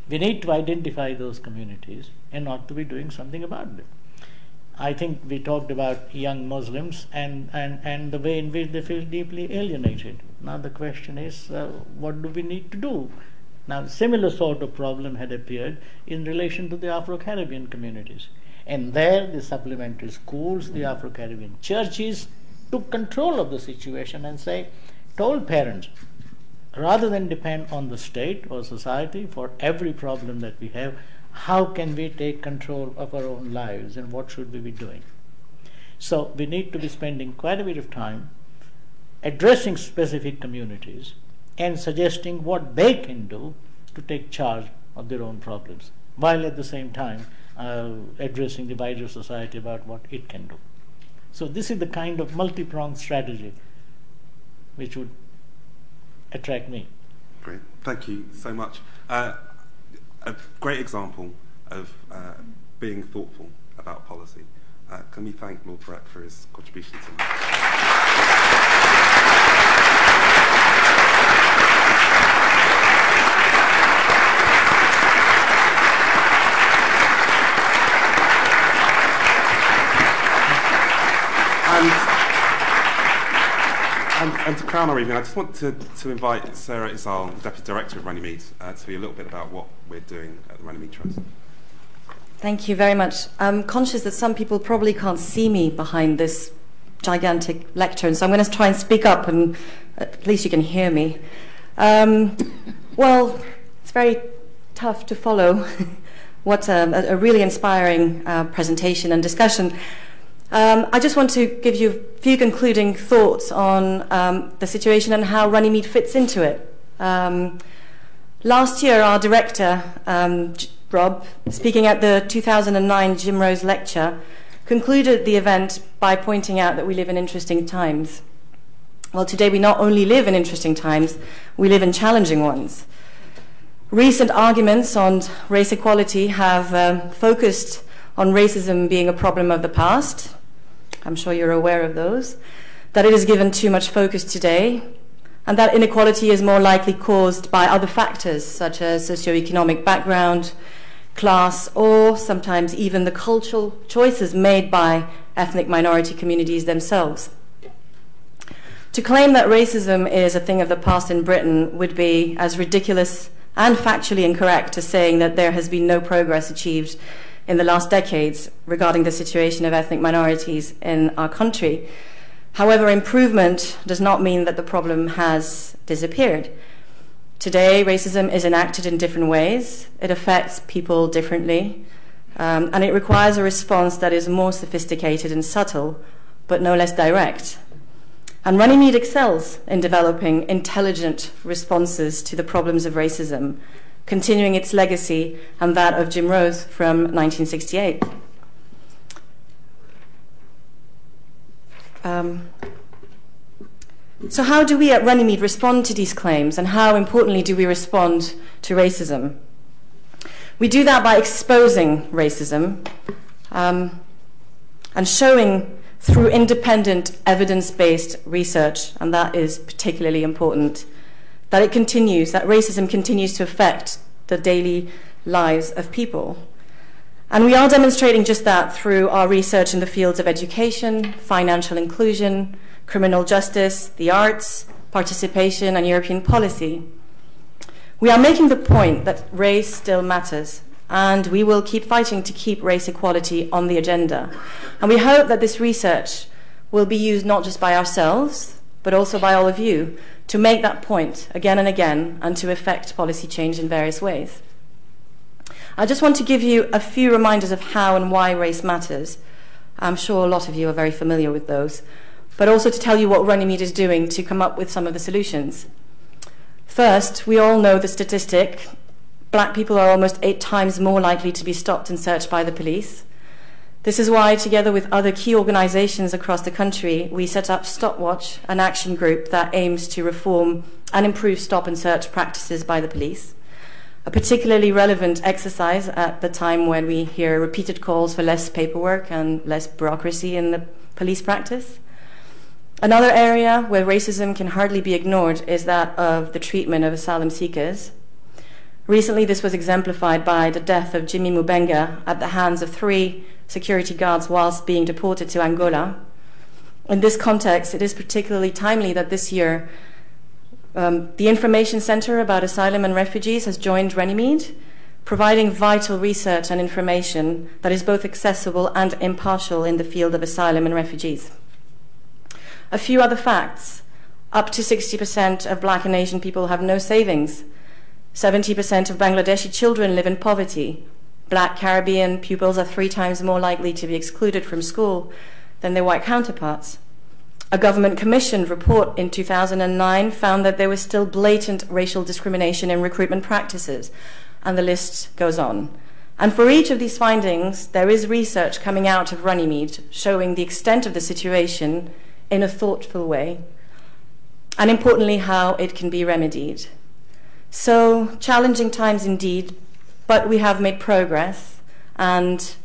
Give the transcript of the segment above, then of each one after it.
We need to identify those communities and not to be doing something about them. I think we talked about young Muslims and the way in which they feel deeply alienated. Now the question is, what do we need to do? Now, similar sort of problem had appeared in relation to the Afro-Caribbean communities. And there, the supplementary schools, the Afro-Caribbean churches took control of the situation and told parents, rather than depend on the state or society for every problem that we have, how can we take control of our own lives and what should we be doing? So we need to be spending quite a bit of time addressing specific communities and suggesting what they can do to take charge of their own problems, while at the same time addressing the wider society about what it can do. So this is the kind of multi-pronged strategy which would attract me. Great, thank you so much. A great example of being thoughtful about policy. Can we thank Lord Parekh for his contribution to that? And to crown our evening, I just want to invite Sarah Isal, Deputy Director of Runnymede, to tell you a little bit about what we're doing at the Runnymede Trust. Thank you very much. I'm conscious that some people probably can't see me behind this gigantic lectern, so I'm going to try and speak up, and at least you can hear me. Well, it's very tough to follow what a really inspiring presentation and discussion. I just want to give you a few concluding thoughts on the situation and how Runnymede fits into it. Last year, our director, Rob, speaking at the 2009 Jim Rose lecture, concluded the event by pointing out that we live in interesting times. Well, today we not only live in interesting times, we live in challenging ones. Recent arguments on race equality have focused on racism being a problem of the past. I'm sure you're aware of those. That it is given too much focus today, and that inequality is more likely caused by other factors such as socioeconomic background, class, or sometimes even the cultural choices made by ethnic minority communities themselves. To claim that racism is a thing of the past in Britain would be as ridiculous and factually incorrect as saying that there has been no progress achieved in the last decades regarding the situation of ethnic minorities in our country. However, improvement does not mean that the problem has disappeared. Today, racism is enacted in different ways. It affects people differently, and it requires a response that is more sophisticated and subtle, but no less direct. And Runnymede excels in developing intelligent responses to the problems of racism, continuing its legacy and that of Jim Rose from 1968. So how do we at Runnymede respond to these claims, and how importantly do we respond to racism? We do that by exposing racism and showing through independent evidence-based research, and that is particularly important, that it continues, that racism continues to affect the daily lives of people. And we are demonstrating just that through our research in the fields of education, financial inclusion, criminal justice, the arts, participation, and European policy. We are making the point that race still matters, and we will keep fighting to keep race equality on the agenda. And we hope that this research will be used not just by ourselves, but also by all of you, to make that point again and again, and to effect policy change in various ways. I just want to give you a few reminders of how and why race matters. I'm sure a lot of you are very familiar with those, but also to tell you what Runnymede is doing to come up with some of the solutions. First, we all know the statistic. Black people are almost 8 times more likely to be stopped and searched by the police. This is why, together with other key organizations across the country, we set up Stopwatch, an action group that aims to reform and improve stop and search practices by the police. A particularly relevant exercise at the time when we hear repeated calls for less paperwork and less bureaucracy in the police practice. Another area where racism can hardly be ignored is that of the treatment of asylum seekers. Recently, this was exemplified by the death of Jimmy Mubenga at the hands of 3 security guards whilst being deported to Angola. In this context, it is particularly timely that this year the Information Center about Asylum and Refugees has joined Runnymede, providing vital research and information that is both accessible and impartial in the field of asylum and refugees. A few other facts. Up to 60% of Black and Asian people have no savings. 70% of Bangladeshi children live in poverty. Black Caribbean pupils are 3 times more likely to be excluded from school than their white counterparts. A government-commissioned report in 2009 found that there was still blatant racial discrimination in recruitment practices, and the list goes on. And for each of these findings, there is research coming out of Runnymede showing the extent of the situation in a thoughtful way, and importantly, how it can be remedied. So, challenging times indeed, but we have made progress, and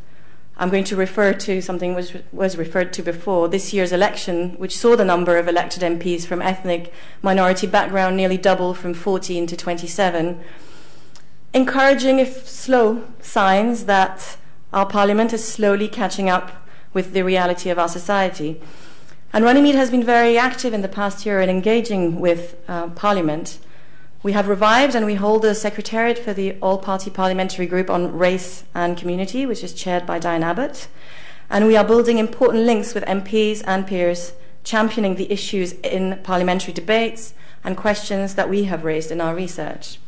I'm going to refer to something which was referred to before, this year's election, which saw the number of elected MPs from ethnic minority background nearly double from 14 to 27, encouraging, if slow, signs that our parliament is slowly catching up with the reality of our society. And Runnymede has been very active in the past year in engaging with parliament. We have revived and we hold a secretariat for the all-party parliamentary group on race and community, which is chaired by Diane Abbott. And we are building important links with MPs and peers, championing the issues in parliamentary debates and questions that we have raised in our research.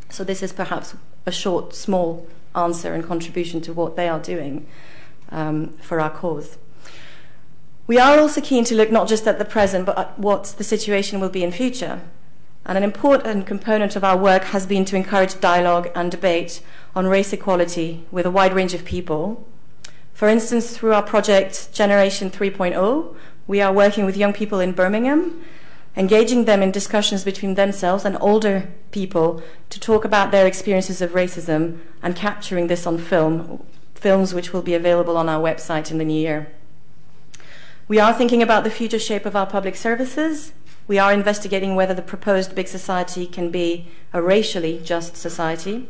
So this is perhaps a short, small answer and contribution to what they are doing for our cause. We are also keen to look not just at the present, but at what the situation will be in future. And an important component of our work has been to encourage dialogue and debate on race equality with a wide range of people. For instance, through our project Generation 3.0, we are working with young people in Birmingham, engaging them in discussions between themselves and older people to talk about their experiences of racism and capturing this on films which will be available on our website in the new year. We are thinking about the future shape of our public services. We are investigating whether the proposed big society can be a racially just society.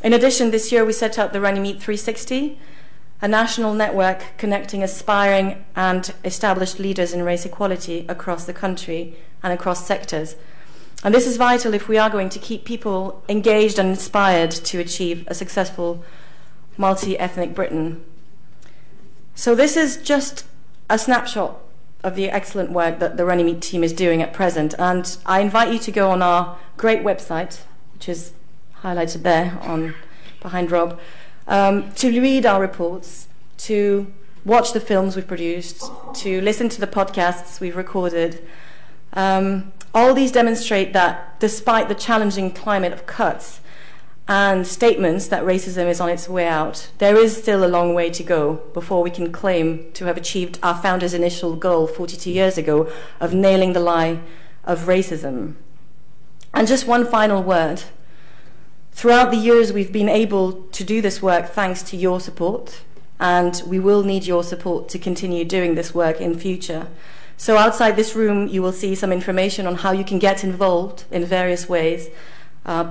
In addition, this year we set up the Runnymede 360, a national network connecting aspiring and established leaders in race equality across the country and across sectors. And this is vital if we are going to keep people engaged and inspired to achieve a successful multi-ethnic Britain. So this is just a snapshot of the excellent work that the Runnymede team is doing at present. And I invite you to go on our great website, which is highlighted there behind Rob, to read our reports, to watch the films we've produced, to listen to the podcasts we've recorded. All these demonstrate that despite the challenging climate of cuts and statements that racism is on its way out, there is still a long way to go before we can claim to have achieved our founders' initial goal 42 years ago of nailing the lie of racism. And just one final word. Throughout the years, we've been able to do this work thanks to your support, and we will need your support to continue doing this work in future. So outside this room, you will see some information on how you can get involved in various ways.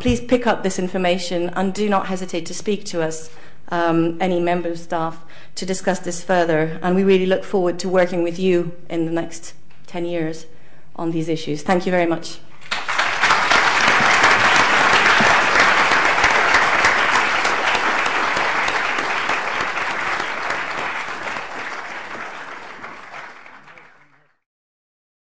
Please pick up this information and do not hesitate to speak to us, any member of staff, to discuss this further. And we really look forward to working with you in the next 10 years on these issues. Thank you very much.